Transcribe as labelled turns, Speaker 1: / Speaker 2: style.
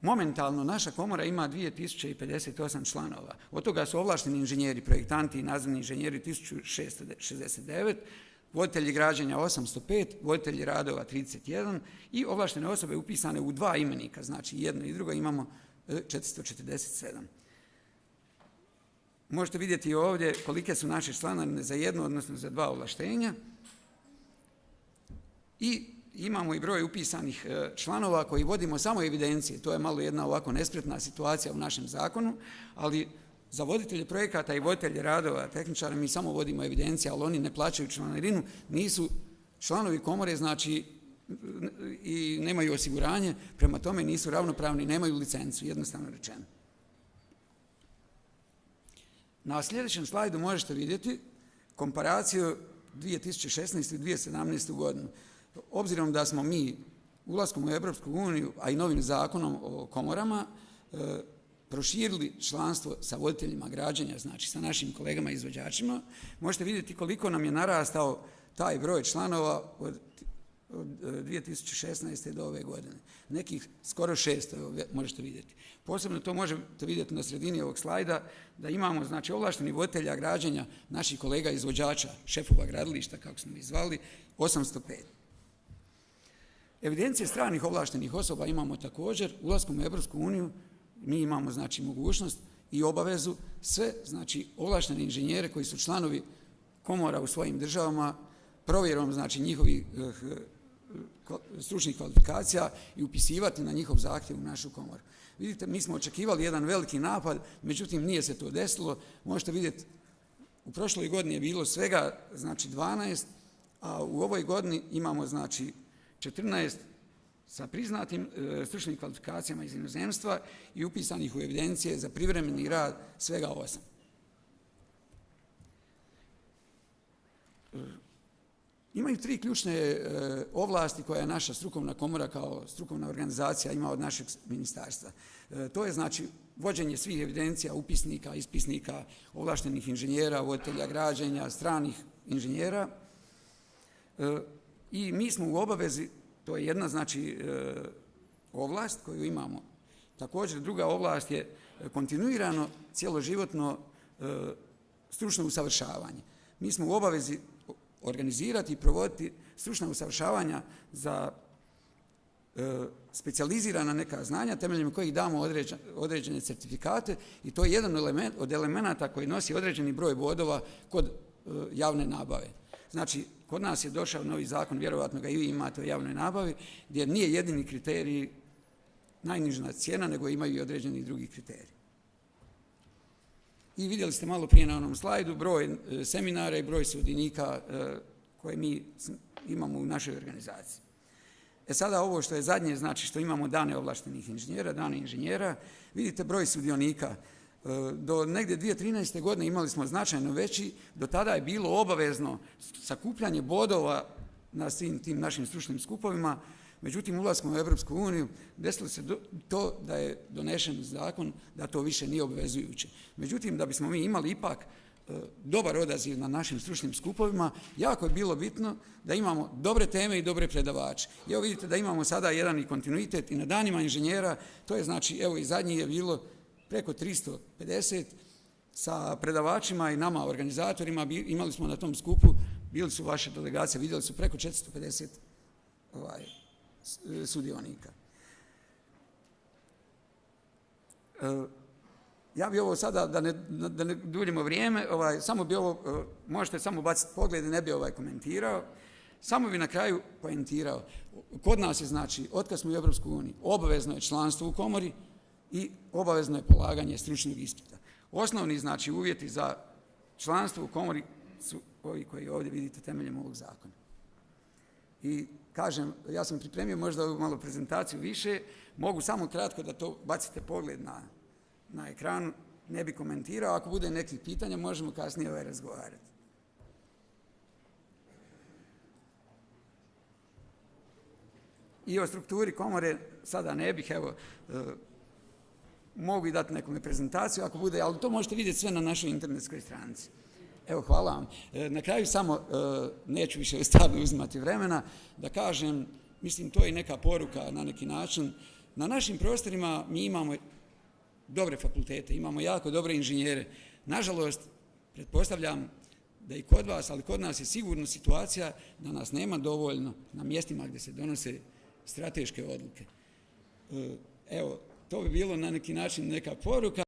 Speaker 1: Momentalno naša komora ima 2058 članova. Od toga su ovlašteni inženjeri, projektanti i nadzorni inženjeri 1669, voditelji građenja 805, voditelji radova 31 i ovlaštene osobe upisane u 2 imenika, znači jedno i drugo imamo 447. Možete vidjeti ovdje kolike su naše članarine za jedno, odnosno za 2 ovlaštenja. I imamo i broj upisanih članova koji vodimo samo evidencije. To je malo jedna ovako nespretna situacija u našem zakonu, ali za voditelje projekata i voditelje radova, tehničara, mi samo vodimo evidencije, ali oni ne plaćaju članarinu, nisu članovi komore, znači i nemaju osiguranje, prema tome nisu ravnopravni, nemaju licencu, jednostavno rečeno. Na sljedećem slajdu možete vidjeti komparaciju 2016. i 2017. godinu. Obzirom da smo mi ulaskom u Europsku uniju, a i novim zakonom o komorama, proširili članstvo sa voditeljima građenja, znači sa našim kolegama izvođačima, možete vidjeti koliko nam je narastao taj broj članova od 2016. do ove godine. Nekih skoro 600 možete vidjeti. Posebno to možete vidjeti na sredini ovog slajda, da imamo znači ovlašteni voditelja građenja naših kolega izvođača, šefova gradilišta, kako smo ih zvali, 805. Evidencije stranih ovlaštenih osoba imamo također. Ulaskom u Europsku uniju mi imamo znači mogućnost i obavezu sve znači ovlaštene inženjere koji su članovi komora u svojim državama provjerom znači njihovih stručnih kvalifikacija i upisivati na njihov zahtjev u našu komoru. Vidite, mi smo očekivali jedan veliki napad, međutim nije se to desilo. Možete vidjeti, u prošloj godini je bilo svega znači 12, a u ovoj godini imamo znači 14 sa priznatim stručnim kvalifikacijama iz inozemstva i upisanih u evidencije za privremeni rad svega 8. Imaju 3 ključne ovlasti koje je naša strukovna komora kao strukovna organizacija ima od našeg ministarstva. To je znači vođenje svih evidencija, upisnika, ispisnika, ovlaštenih inženjera, voditelja građenja, stranih inženjera. I mi smo u obavezi, to je jedna znači ovlast koju imamo. Također druga ovlast je kontinuirano cjeloživotno stručno usavršavanje. Mi smo u obavezi organizirati i provoditi stručna usavršavanja za specijalizirana neka znanja temeljem kojih damo određene certifikate i to je jedan od elemenata koji nosi određeni broj bodova kod javne nabave. Znači, kod nas je došao novi zakon, vjerovatno ga i vi imate o javnoj nabavi, gdje nije jedini kriterij najniža cijena, nego imaju i određeni drugi kriteriji. I vidjeli ste malo prije na onom slajdu broj seminara i broj sudionika koje mi imamo u našoj organizaciji. Sada ovo što je zadnje, znači što imamo dane ovlaštenih inženjera, dane inženjera, vidite broj sudionika. Do negdje 2013. godine imali smo značajno veći, do tada je bilo obavezno sakupljanje bodova na svim tim našim stručnim skupovima, međutim ulaskom u Europsku uniju desilo se to da je donešen zakon da to više nije obvezujuće. Međutim, da bismo mi imali ipak dobar odaziv na našim stručnim skupovima, jako je bilo bitno da imamo dobre teme i dobre predavače. I evo vidite da imamo sada jedan i kontinuitet i na danima inženjera, to je znači, evo i zadnji je bilo preko 350 sa predavačima i nama organizatorima, imali smo na tom skupu, bili su vaše delegacije, vidjeli su preko 450 sudionika. Ja bi ovo sada, da ne duljimo vrijeme, samo bi ovo, možete samo baciti pogled i ne bi komentirao, samo bi na kraju poentirao. Kod nas je znači, otkad smo u Europskoj uniji, obavezno je članstvo u komori i obavezno je polaganje stručnog ispita. Osnovni znači uvjeti za članstvo u komori su ovi koji ovdje vidite temeljem ovog zakona. I kažem, ja sam pripremio možda ovu malo prezentaciju više, mogu samo kratko da to bacite pogled na ekranu, ne bi komentirao, ako bude nekih pitanja možemo kasnije razgovarati. I o strukturi komore sada ne bih, evo, mogu i dati nekome prezentaciju ako bude, ali to možete vidjeti sve na našoj internetskoj stranici. Evo, hvala vam. Na kraju samo, neću više stvarno uzimati vremena, da kažem, mislim to je neka poruka na neki način, Na našim prostorima mi imamo dobre fakultete, imamo jako dobre inženjere. Nažalost, pretpostavljam da i kod vas, ali kod nas je sigurno situacija da nas nema dovoljno na mjestima gdje se donose strateške odluke. Evo, to bi bilo na neki način neka poruka.